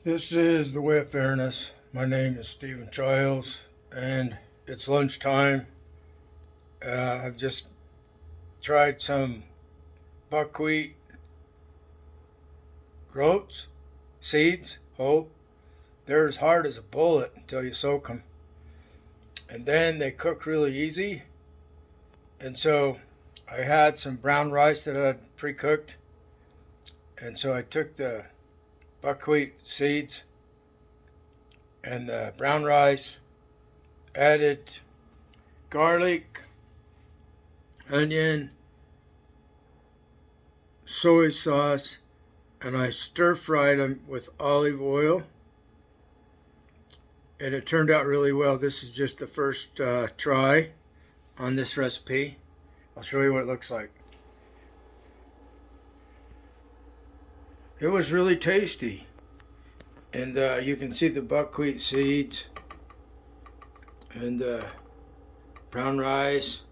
This is The Way of Fairness. My name is Stephen Childs, and it's lunchtime. I've just tried some buckwheat groats, seeds, whole. They're as hard as a bullet until you soak them. And then they cook really easy. And so I had some brown rice that I'd pre-cooked. And so I took the buckwheat seeds and the brown rice, added garlic, onion, soy sauce, and I stir-fried them with olive oil. And it turned out really well. This is just the first try on this recipe. I'll show you what it looks like. It was really tasty. And you can see the buckwheat seeds and the brown rice.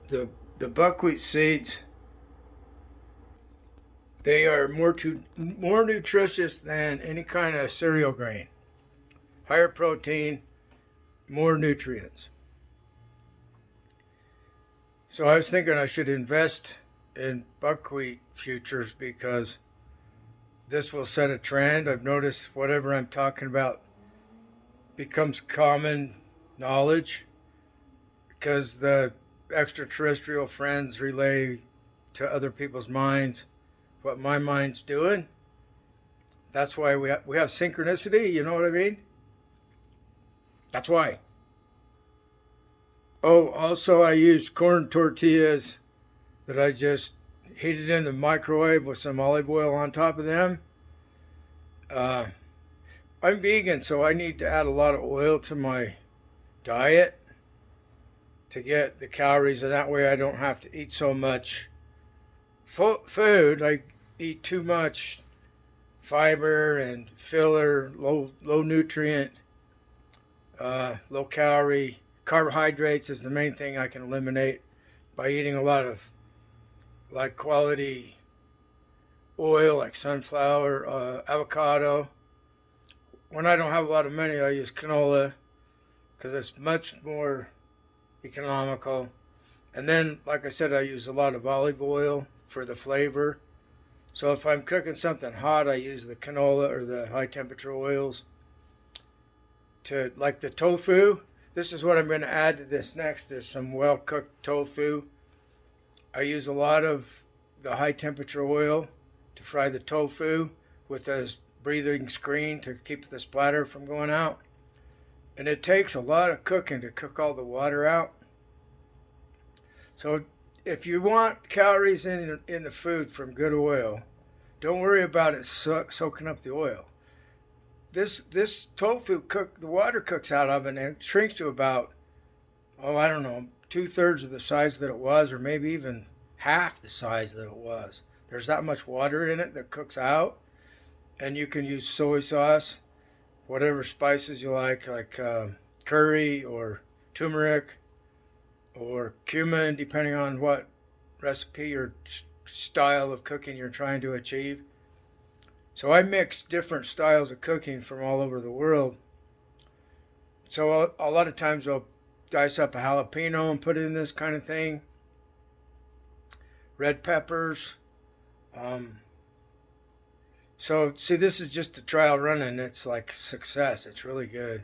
The buckwheat seeds, they are more nutritious than any kind of cereal grain. Higher protein, more nutrients. So I was thinking I should invest in buckwheat futures because this will set a trend. I've noticed whatever I'm talking about becomes common knowledge because the extraterrestrial friends relay to other people's minds what my mind's doing. That's why we have synchronicity, you know what I mean? That's why. Oh, also I used corn tortillas that I just heated in the microwave with some olive oil on top of them. I'm vegan, so I need to add a lot of oil to my diet to get the calories, and that way I don't have to eat so much food. I eat too much fiber and filler, low nutrient, low calorie. Carbohydrates is the main thing I can eliminate by eating a lot of like quality oil, like sunflower, avocado. When I don't have a lot of money, I use canola because it's much more economical. And then, like I said, I use a lot of olive oil for the flavor. So if I'm cooking something hot, I use the canola or the high temperature oils. To like the tofu, this is what I'm going to add to this next, is some well cooked tofu. I use a lot of the high temperature oil to fry the tofu with a breathing screen to keep the splatter from going out. And it takes a lot of cooking to cook all the water out. So if you want calories in the food from good oil, don't worry about it soaking up the oil. This tofu the water cooks out of it and it shrinks to about, I don't know, 2/3 of the size that it was, or maybe even half the size that it was. There's that much water in it that cooks out, and you can use soy sauce, whatever spices you like curry or turmeric or cumin, depending on what recipe or style of cooking you're trying to achieve. So I mix different styles of cooking from all over the world. So a lot of times I'll dice up a jalapeno and put it in this kind of thing. Red peppers. So see, this is just a trial run, and it's like success. It's really good.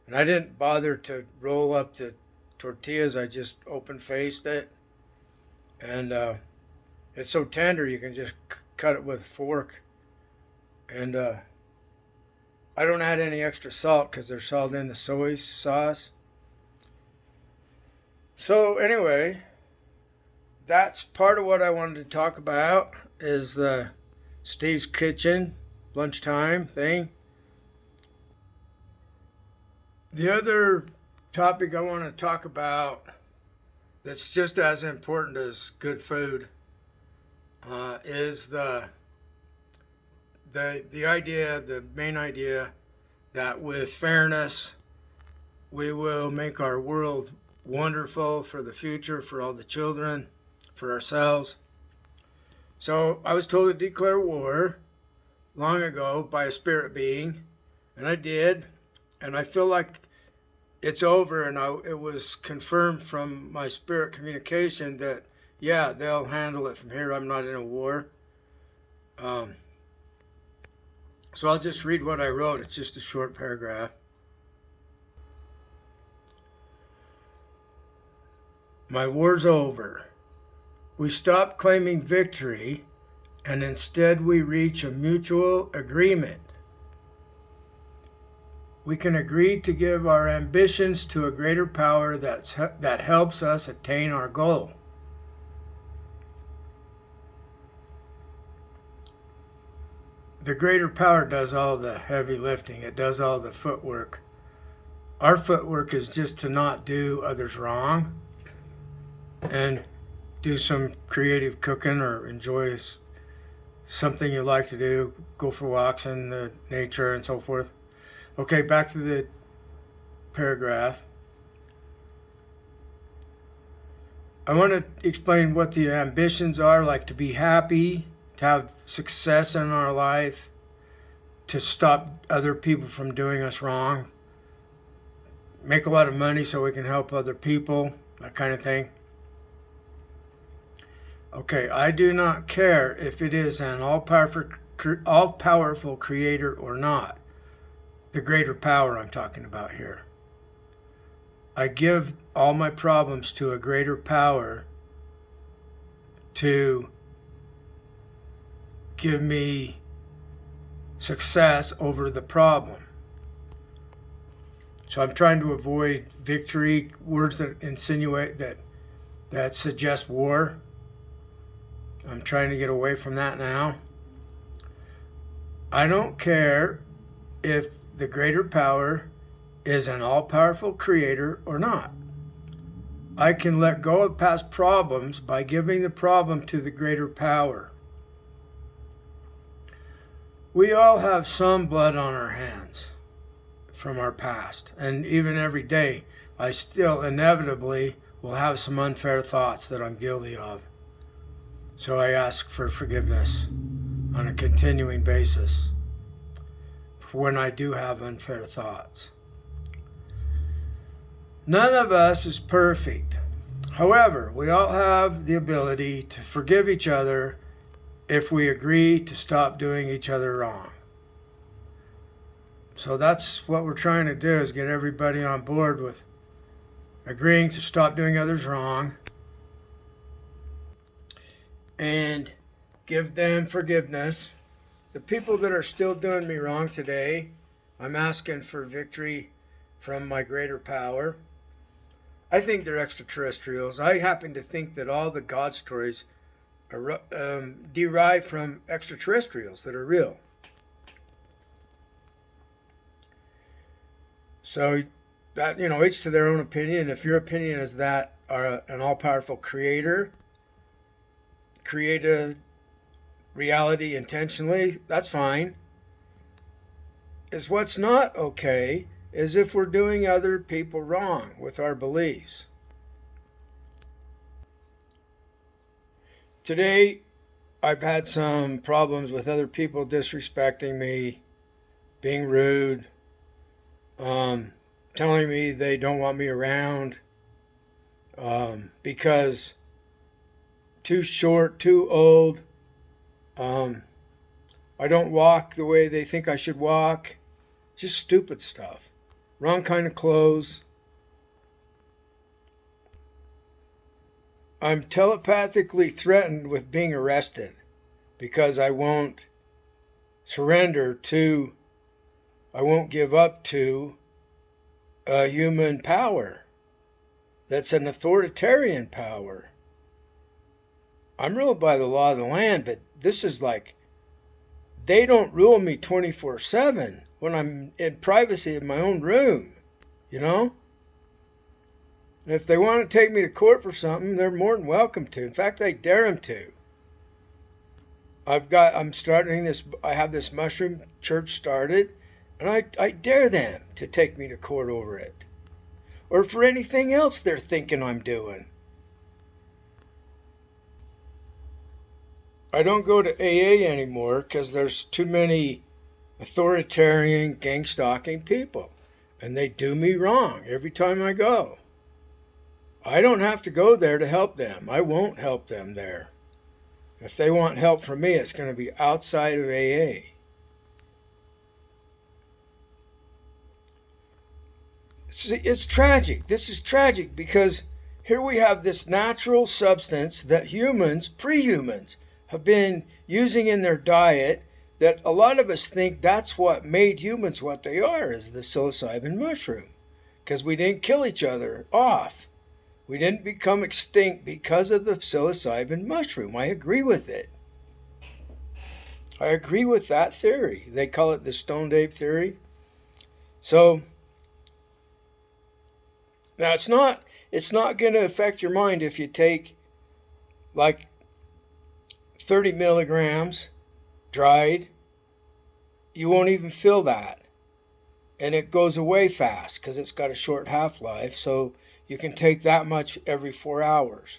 And I didn't bother to roll up the tortillas. I just open-faced it. And it's so tender you can just cut it with a fork. And I don't add any extra salt because there's salt in the soy sauce. So anyway, that's part of what I wanted to talk about, is the Steve's Kitchen lunchtime thing. The other topic I want to talk about that's just as important as good food is the idea, the main idea, that with fairness, we will make our world wonderful for the future, for all the children, for ourselves. So I was told to declare war long ago by a spirit being, and I did, and I feel like it's over, and it was confirmed from my spirit communication that, yeah, they'll handle it from here. I'm not in a war. So I'll just read what I wrote. It's just a short paragraph. My war's over. We stop claiming victory, and instead we reach a mutual agreement. We can agree to give our ambitions to a greater power that helps us attain our goal. The greater power does all the heavy lifting. It does all the footwork. Our footwork is just to not do others wrong and do some creative cooking or enjoy something you like to do, go for walks in the nature and so forth. Okay, back to the paragraph. I want to explain what the ambitions are, like to be happy, to have success in our life, to stop other people from doing us wrong, make a lot of money so we can help other people, that kind of thing. Okay, I do not care if it is an all-powerful creator or not. The greater power I'm talking about here. I give all my problems to a greater power to give me success over the problem. So I'm trying to avoid victory, words that insinuate that suggest war. I'm trying to get away from that now. I don't care if the greater power is an all-powerful creator or not. I can let go of past problems by giving the problem to the greater power. We all have some blood on our hands from our past, and even every day I still inevitably will have some unfair thoughts that I'm guilty of. So I ask for forgiveness on a continuing basis for when I do have unfair thoughts. None of us is perfect. However, we all have the ability to forgive each other if we agree to stop doing each other wrong. So that's what we're trying to do, is get everybody on board with agreeing to stop doing others wrong and give them forgiveness. The people that are still doing me wrong today, I'm asking for victory from my greater power. I think they're extraterrestrials. I happen to think that all the God stories are derived from extraterrestrials that are real. So that, each to their own opinion. If your opinion is that an all-powerful creator create a reality intentionally, that's fine. Is what's not okay is if we're doing other people wrong with our beliefs. Today, I've had some problems with other people disrespecting me, being rude, telling me they don't want me around because too short, too old. I don't walk the way they think I should walk. Just stupid stuff. Wrong kind of clothes. I'm telepathically threatened with being arrested because I won't I won't give up to a human power that's an authoritarian power. I'm ruled by the law of the land, but this is like, they don't rule me 24/7 when I'm in privacy in my own room, And if they want to take me to court for something, they're more than welcome to. In fact, I dare them to. I'm starting this, I have this mushroom church started, and I dare them to take me to court over it. Or for anything else they're thinking I'm doing. I don't go to AA anymore because there's too many authoritarian, gang-stalking people. And they do me wrong every time I go. I don't have to go there to help them. I won't help them there. If they want help from me, it's going to be outside of AA. It's tragic. This is tragic because here we have this natural substance that humans, pre-humans, have been using in their diet, that a lot of us think that's what made humans what they are, is the psilocybin mushroom. Because we didn't kill each other off. We didn't become extinct because of the psilocybin mushroom. I agree with it. I agree with that theory. They call it the stoned ape theory. So now it's not going to affect your mind if you take like 30 milligrams dried. You won't even feel that. And it goes away fast because it's got a short half-life. So you can take that much every 4 hours.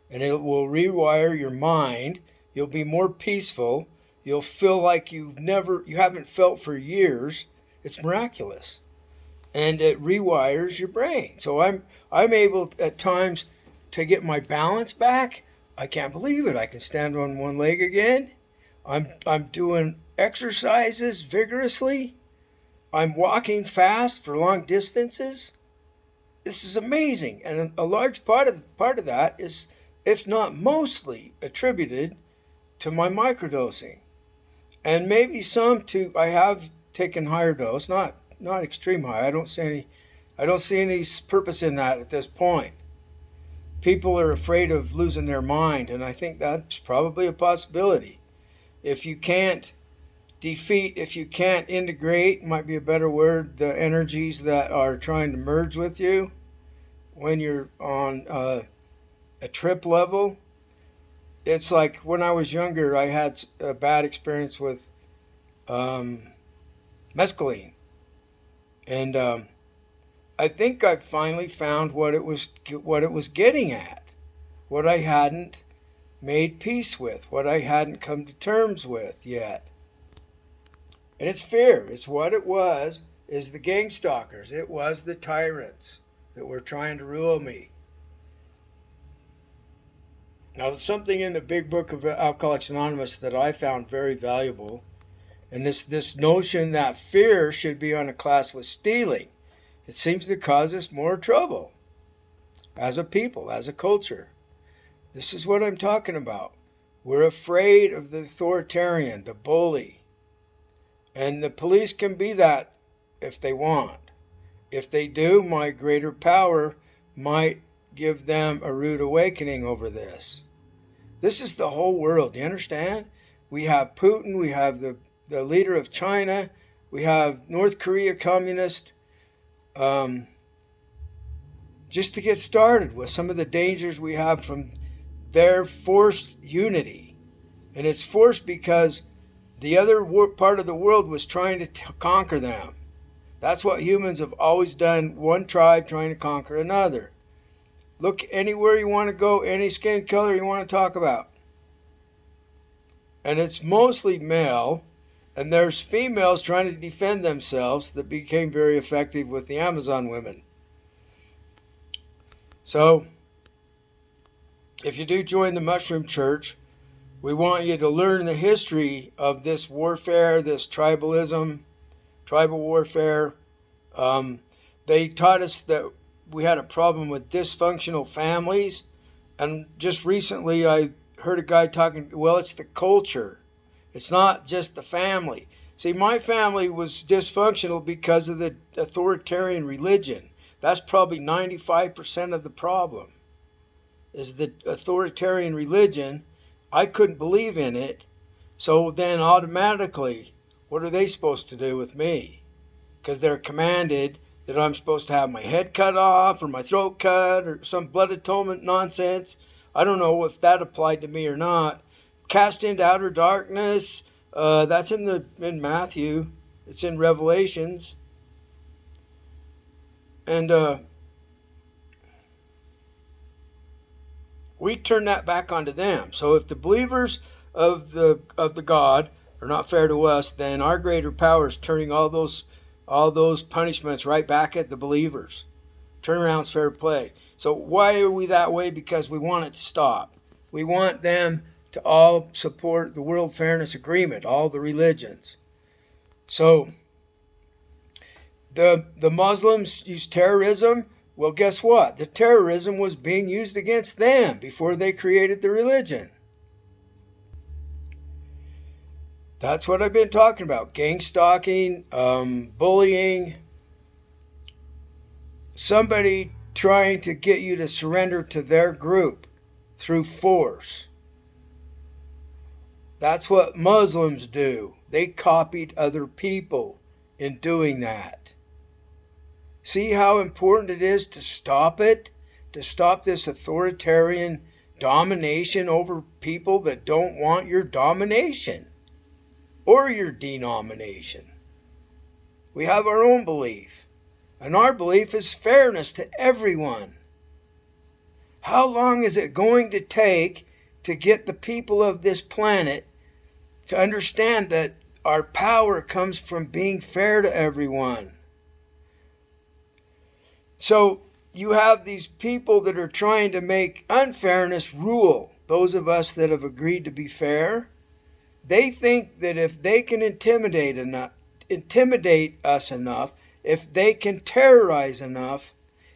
And it will rewire your mind. You'll be more peaceful. You'll feel like you haven't felt for years. It's miraculous. And it rewires your brain. So I'm able at times to get my balance back. I can't believe it. I can stand on one leg again. I'm doing exercises vigorously. I'm walking fast for long distances. This is amazing. And a large part of that is, if not mostly, attributed to my microdosing. And maybe some to, I have taken higher dose, not extreme high. I don't see any purpose in that at this point. People are afraid of losing their mind, and I think that's probably a possibility. If you can't integrate, might be a better word, the energies that are trying to merge with you when you're on a trip level. It's like when I was younger, I had a bad experience with mescaline. And I think I finally found what it was getting at, what I hadn't made peace with, what I hadn't come to terms with yet. And it's fear. It's what it was, is the gang stalkers. It was the tyrants that were trying to rule me. Now, there's something in the big book of Alcoholics Anonymous that I found very valuable. And this notion that fear should be on a class with stealing. It seems to cause us more trouble as a people, as a culture. This is what I'm talking about. We're afraid of the authoritarian, the bully. And the police can be that if they want. If they do, my greater power might give them a rude awakening over this. This is the whole world, you understand? We have Putin, we have the leader of China, we have North Korea communist. Just to get started with some of the dangers we have from their forced unity. And it's forced because the other part of the world was trying to conquer them. That's what humans have always done, one tribe trying to conquer another. Look anywhere you want to go, any skin color you want to talk about. And it's mostly male, and there's females trying to defend themselves that became very effective with the Amazon women. So, if you do join the Mushroom Church, we want you to learn the history of this warfare, this tribalism, tribal warfare. They taught us that we had a problem with dysfunctional families. And just recently I heard a guy talking, well, it's the culture. It's not just the family. See, my family was dysfunctional because of the authoritarian religion. That's probably 95% of the problem, is the authoritarian religion. I couldn't believe in it. So then automatically, what are they supposed to do with me? Because they're commanded that I'm supposed to have my head cut off or my throat cut or some blood atonement nonsense. I don't know if that applied to me or not. Cast into outer darkness, that's in Matthew. It's in Revelations. And we turn that back onto them. So if the believers of the God are not fair to us, then our greater power is turning all those punishments right back at the believers. Turnaround's fair play. So why are we that way? Because we want it to stop. We want them to all support the World Fairness Agreement, all the religions. So the Muslims use terrorism. Well, guess what? The terrorism was being used against them before they created the religion. That's what I've been talking about. Gang stalking, bullying, somebody trying to get you to surrender to their group through force. That's what Muslims do. They copied other people in doing that. See how important it is to stop it? To stop this authoritarian domination over people that don't want your domination or your denomination. We have our own belief, and our belief is fairness to everyone. How long is it going to take to get the people of this planet to understand that our power comes from being fair to everyone? So you have these people that are trying to make unfairness rule those of us that have agreed to be fair. They think that if they can intimidate us enough, if they can terrorize enough,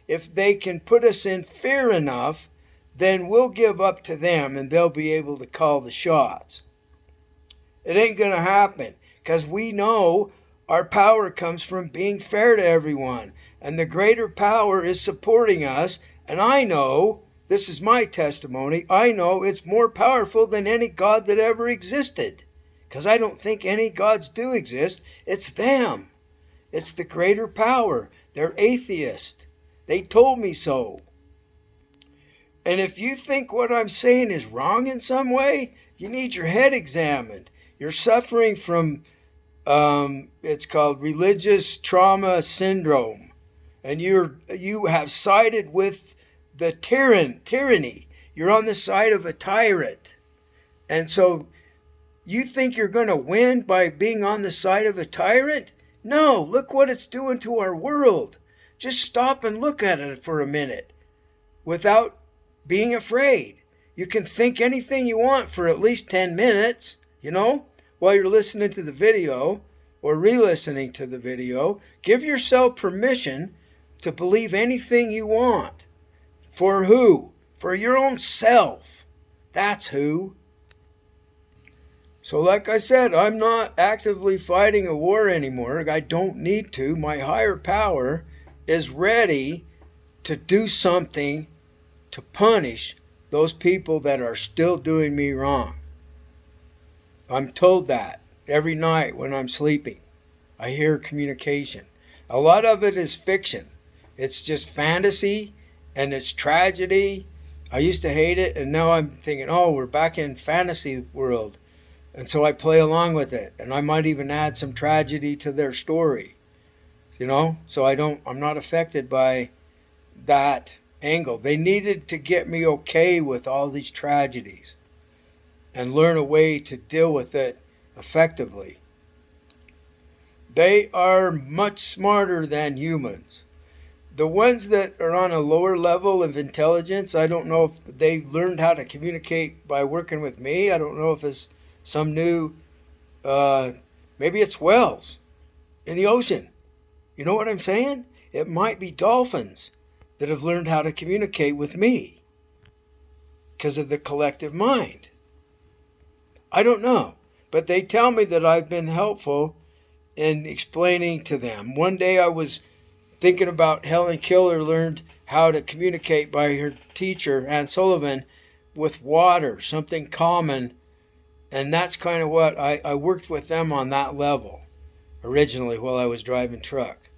if they can put us in fear enough, then we'll give up to them and they'll be able to call the shots. It ain't going to happen, because we know our power comes from being fair to everyone. And the greater power is supporting us. And I know, this is my testimony, I know it's more powerful than any God that ever existed. Because I don't think any gods do exist. It's them. It's the greater power. They're atheist. They told me so. And if you think what I'm saying is wrong in some way, you need your head examined. You're suffering from, it's called religious trauma syndrome. And you have sided with the tyranny. You're on the side of a tyrant. And so you think you're going to win by being on the side of a tyrant? No, look what it's doing to our world. Just stop and look at it for a minute without being afraid. You can think anything you want for at least 10 minutes, while you're listening to the video or re-listening to the video. Give yourself permission to believe anything you want. For who? For your own self. That's who. So like I said, I'm not actively fighting a war anymore. I don't need to. My higher power is ready to do something to punish those people that are still doing me wrong. I'm told that every night when I'm sleeping. I hear communication. A lot of it is fiction. It's just fantasy and it's tragedy. I used to hate it, and now I'm thinking, oh, we're back in fantasy world. And so I play along with it, and I might even add some tragedy to their story. So I'm not affected by that angle. They needed to get me okay with all these tragedies and learn a way to deal with it effectively. They are much smarter than humans. The ones that are on a lower level of intelligence, I don't know if they learned how to communicate by working with me. I don't know if it's some new, maybe it's whales in the ocean. You know what I'm saying? It might be dolphins that have learned how to communicate with me because of the collective mind. I don't know, but they tell me that I've been helpful in explaining to them. One day I was thinking about Helen Keller learned how to communicate by her teacher, Anne Sullivan, with water, something common. And that's kind of what I worked with them on that level originally while I was driving truck.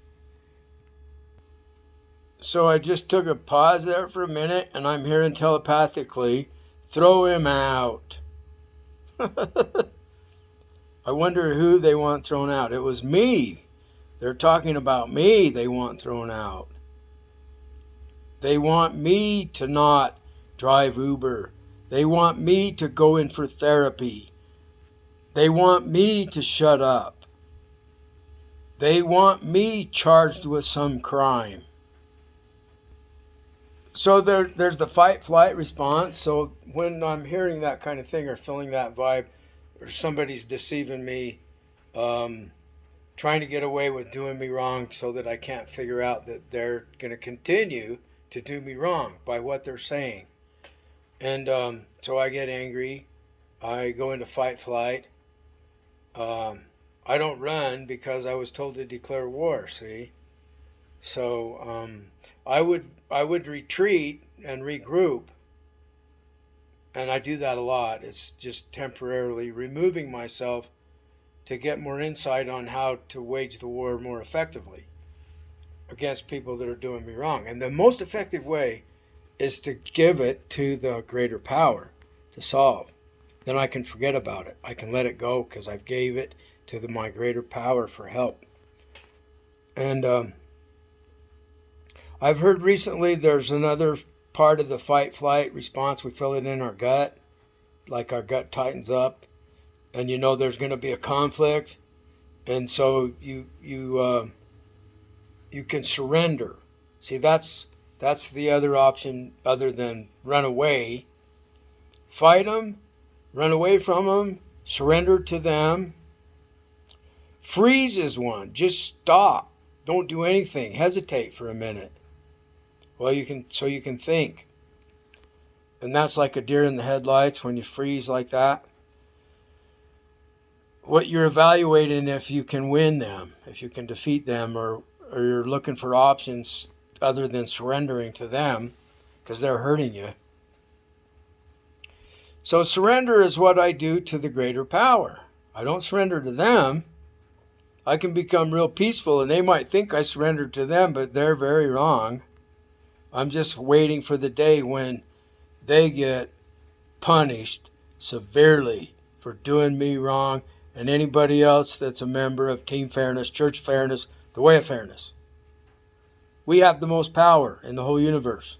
So I just took a pause there for a minute, and I'm hearing telepathically, throw him out. I wonder who they want thrown out. It was me. They're talking about me they want thrown out. They want me to not drive Uber. They want me to go in for therapy. They want me to shut up. They want me charged with some crime. So there's the fight-flight response. So when I'm hearing that kind of thing or feeling that vibe, or somebody's deceiving me, trying to get away with doing me wrong so that I can't figure out that they're going to continue to do me wrong by what they're saying. And so I get angry. I go into fight-flight. I don't run because I was told to declare war, see? So I would retreat and regroup, and I do that a lot. It's just temporarily removing myself to get more insight on how to wage the war more effectively against people that are doing me wrong. And the most effective way is to give it to the greater power to solve. Then I can forget about it. I can let it go because I've gave it to my greater power for help. And I've heard recently there's another part of the fight-flight response. We feel it in our gut, like our gut tightens up, and you know there's going to be a conflict, and so you can surrender. See, that's the other option other than run away. Fight them, run away from them, surrender to them. Freeze is one. Just stop. Don't do anything. Hesitate for a minute. Well, you can think. And that's like a deer in the headlights when you freeze like that. What you're evaluating if you can win them, if you can defeat them, or you're looking for options other than surrendering to them because they're hurting you. So surrender is what I do to the greater power. I don't surrender to them. I can become real peaceful, and they might think I surrendered to them, but they're very wrong. I'm just waiting for the day when they get punished severely for doing me wrong and anybody else that's a member of Team Fairness, Church Fairness, the Way of Fairness. We have the most power in the whole universe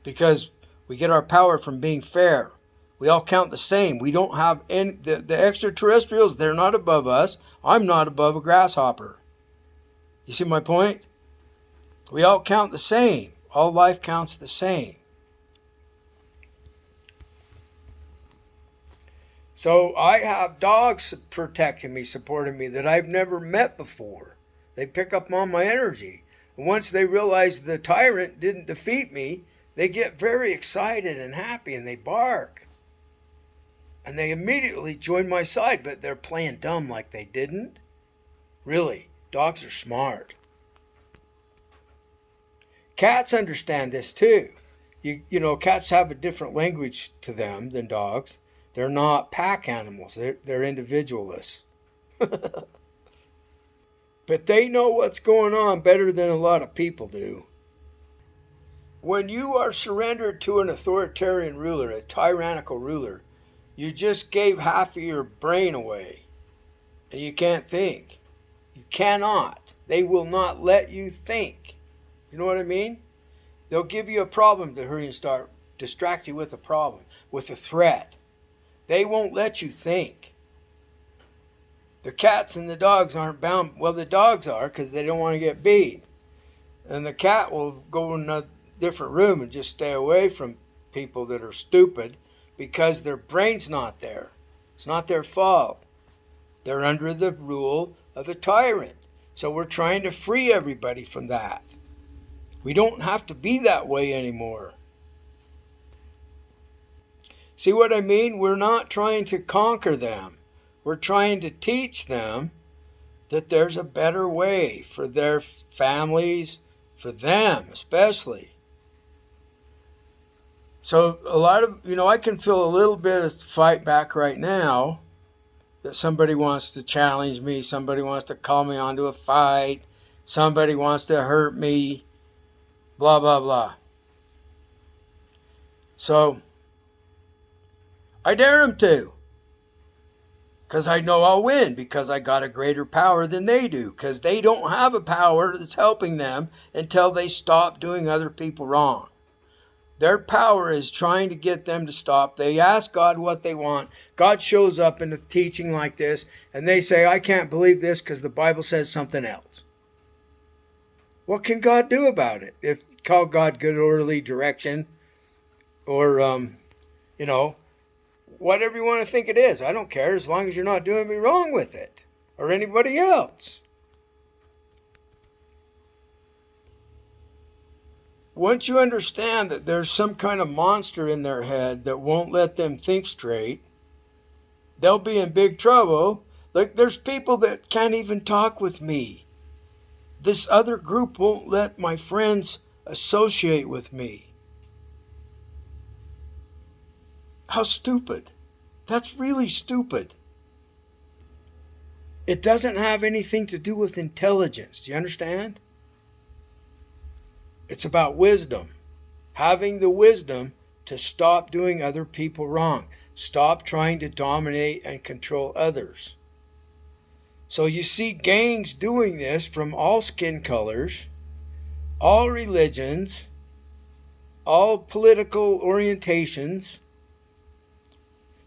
because we get our power from being fair. We all count the same. We don't have any, the extraterrestrials, they're not above us. I'm not above a grasshopper. You see my point? We all count the same. All life counts the same. So I have dogs protecting me, supporting me that I've never met before. They pick up on my energy. And once they realize the tyrant didn't defeat me, they get very excited and happy and they bark. And they immediately join my side, but they're playing dumb like they didn't. Really, dogs are smart. Cats understand this too. You know, cats have a different language to them than dogs. They're not pack animals. They're individualists. But they know what's going on better than a lot of people do. When you are surrendered to an authoritarian ruler, a tyrannical ruler, you just gave half of your brain away. And you can't think. You cannot. They will not let you think. You know what I mean? They'll give you a problem to hurry and start, distract you with a problem, with a threat. They won't let you think. The cats and the dogs aren't bound. Well, the dogs are because they don't want to get beat. And the cat will go in a different room and just stay away from people that are stupid because their brain's not there. It's not their fault. They're under the rule of a tyrant. So we're trying to free everybody from that. We don't have to be that way anymore. See what I mean? We're not trying to conquer them. We're trying to teach them that there's a better way for their families, for them especially. So a lot of, I can feel a little bit of fight back right now that somebody wants to challenge me, somebody wants to call me onto a fight, somebody wants to hurt me, blah, blah, blah. So I dare them to. Because I know I'll win, because I got a greater power than they do. Because they don't have a power that's helping them until they stop doing other people wrong. Their power is trying to get them to stop. They ask God what they want. God shows up in a teaching like this, and they say, I can't believe this because the Bible says something else. What can God do about it? If call God good orderly direction, or whatever you want to think it is. I don't care, as long as you're not doing me wrong with it or anybody else. Once you understand that there's some kind of monster in their head that won't let them think straight, they'll be in big trouble. Like, there's people that can't even talk with me. This other group won't let my friends associate with me. How stupid. That's really stupid. It doesn't have anything to do with intelligence. Do you understand? It's about wisdom. Having the wisdom to stop doing other people wrong. Stop trying to dominate and control others. So you see gangs doing this from all skin colors, all religions, all political orientations.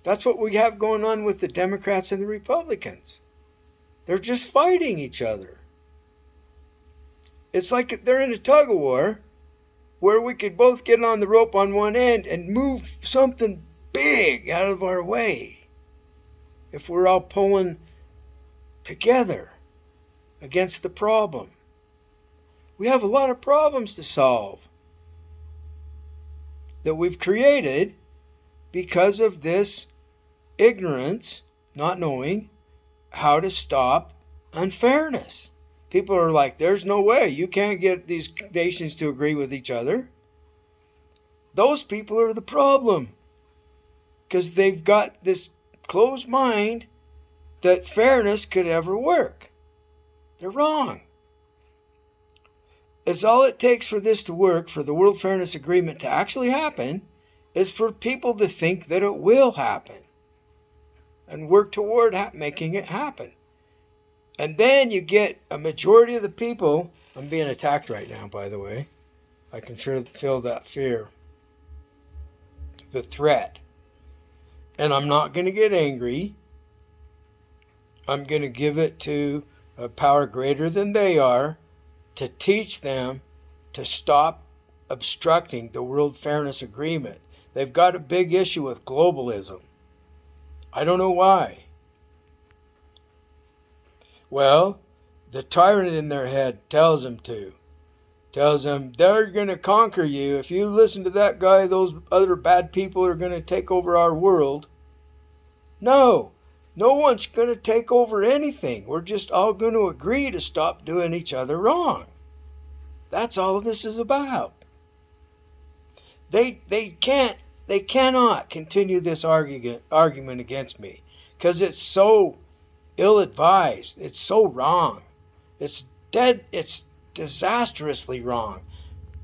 That's what we have going on with the Democrats and the Republicans. They're just fighting each other. It's like they're in a tug of war where we could both get on the rope on one end and move something big out of our way if we're all pulling together against the problem. We have a lot of problems to solve that we've created because of this ignorance, not knowing how to stop unfairness. People are like, there's no way. You can't get these nations to agree with each other. Those people are the problem because they've got this closed mind that fairness could ever work. They're wrong. It's all it takes for this to work, for the World Fairness Agreement to actually happen, is for people to think that it will happen and work toward making it happen. And then you get a majority of the people. I'm being attacked right now, by the way. I can feel that fear, the threat. And I'm not going to get angry. I'm going to give it to a power greater than they are to teach them to stop obstructing the World Fairness Agreement. They've got a big issue with globalism. I don't know why. Well, the tyrant in their head tells them to. Tells them they're going to conquer you. If you listen to that guy, those other bad people are going to take over our world. No one's going to take over anything. We're just all going to agree to stop doing each other wrong. That's all this is about. They cannot continue this argument against me because it's so ill-advised. It's so wrong. It's disastrously wrong.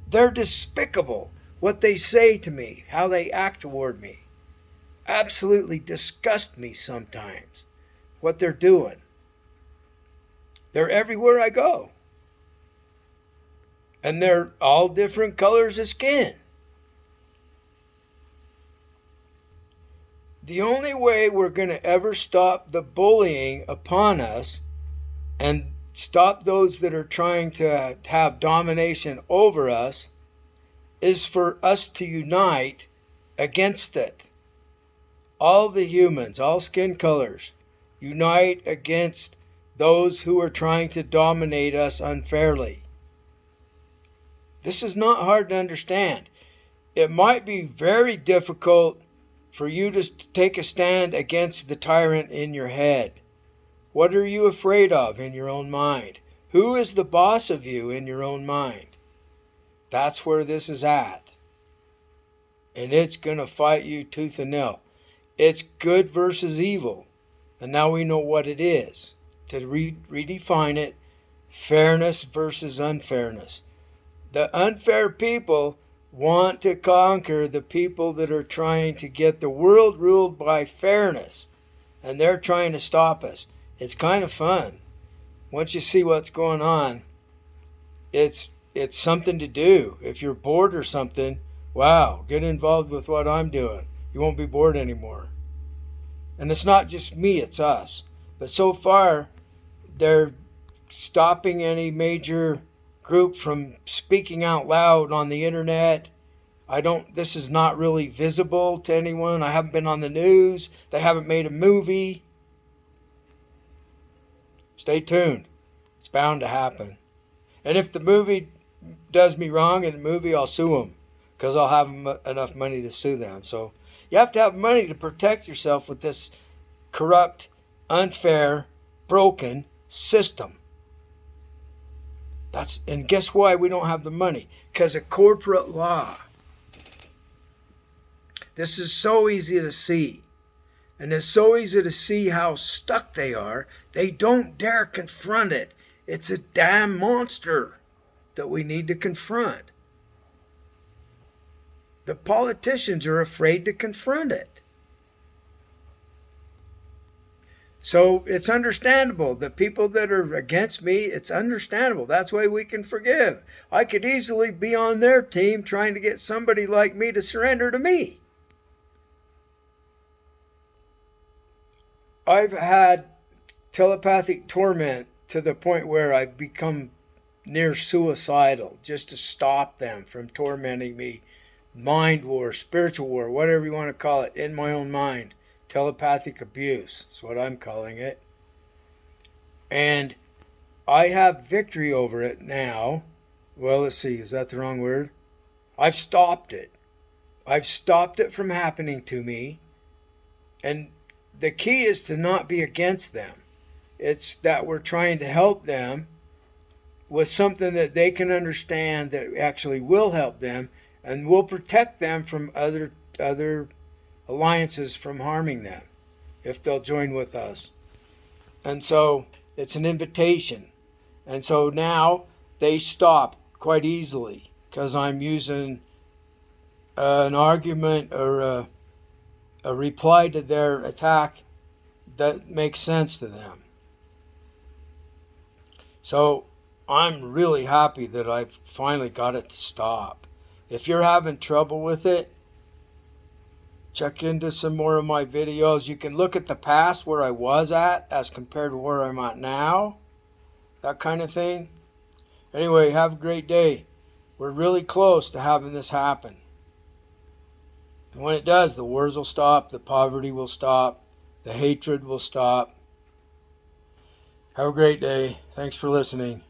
They're despicable. What they say to me, how they act toward me, absolutely disgust me sometimes. What they're doing. They're everywhere I go. And they're all different colors of skin. The only way we're going to ever stop the bullying upon us and stop those that are trying to have domination over us is for us to unite against it. All the humans, all skin colors, unite against those who are trying to dominate us unfairly. This is not hard to understand. It might be very difficult for you to take a stand against the tyrant in your head. What are you afraid of in your own mind? Who is the boss of you in your own mind? That's where this is at. And it's going to fight you tooth and nail. It's good versus evil. And now we know what it is. To redefine it, fairness versus unfairness. The unfair people want to conquer the people that are trying to get the world ruled by fairness. And they're trying to stop us. It's kind of fun. Once you see what's going on, it's something to do. If you're bored or something, Wow, get involved with what I'm doing. You won't be bored anymore. And it's not just me, it's us. But so far, they're stopping any major group from speaking out loud on the internet. This is not really visible to anyone. I haven't been on the news. They haven't made a movie. Stay tuned. It's bound to happen. And if the movie does me wrong in the movie, I'll sue them because I'll have enough money to sue them. So you have to have money to protect yourself with this corrupt, unfair, broken system. And guess why we don't have the money? Because of corporate law. This is so easy to see. And it's so easy to see how stuck they are. They don't dare confront it. It's a damn monster that we need to confront. The politicians are afraid to confront it. So it's understandable. The people that are against me, it's understandable. That's why we can forgive. I could easily be on their team trying to get somebody like me to surrender to me. I've had telepathic torment to the point where I've become near suicidal just to stop them from tormenting me. Mind war, spiritual war, whatever you want to call it, in my own mind. Telepathic abuse is what I'm calling it. And I have victory over it now. Well, let's see, is that the wrong word? I've stopped it. I've stopped it from happening to me. And the key is to not be against them. It's that we're trying to help them with something that they can understand that actually will help them and will protect them from other alliances from harming them if they'll join with us. And so it's an invitation. And so now they stop quite easily because I'm using an argument or a reply to their attack that makes sense to them. So I'm really happy that I've finally got it to stop. If you're having trouble with it, check into some more of my videos. You can look at the past where I was at as compared to where I'm at now. That kind of thing. Anyway, have a great day. We're really close to having this happen. And when it does, the wars will stop, the poverty will stop, the hatred will stop. Have a great day. Thanks for listening.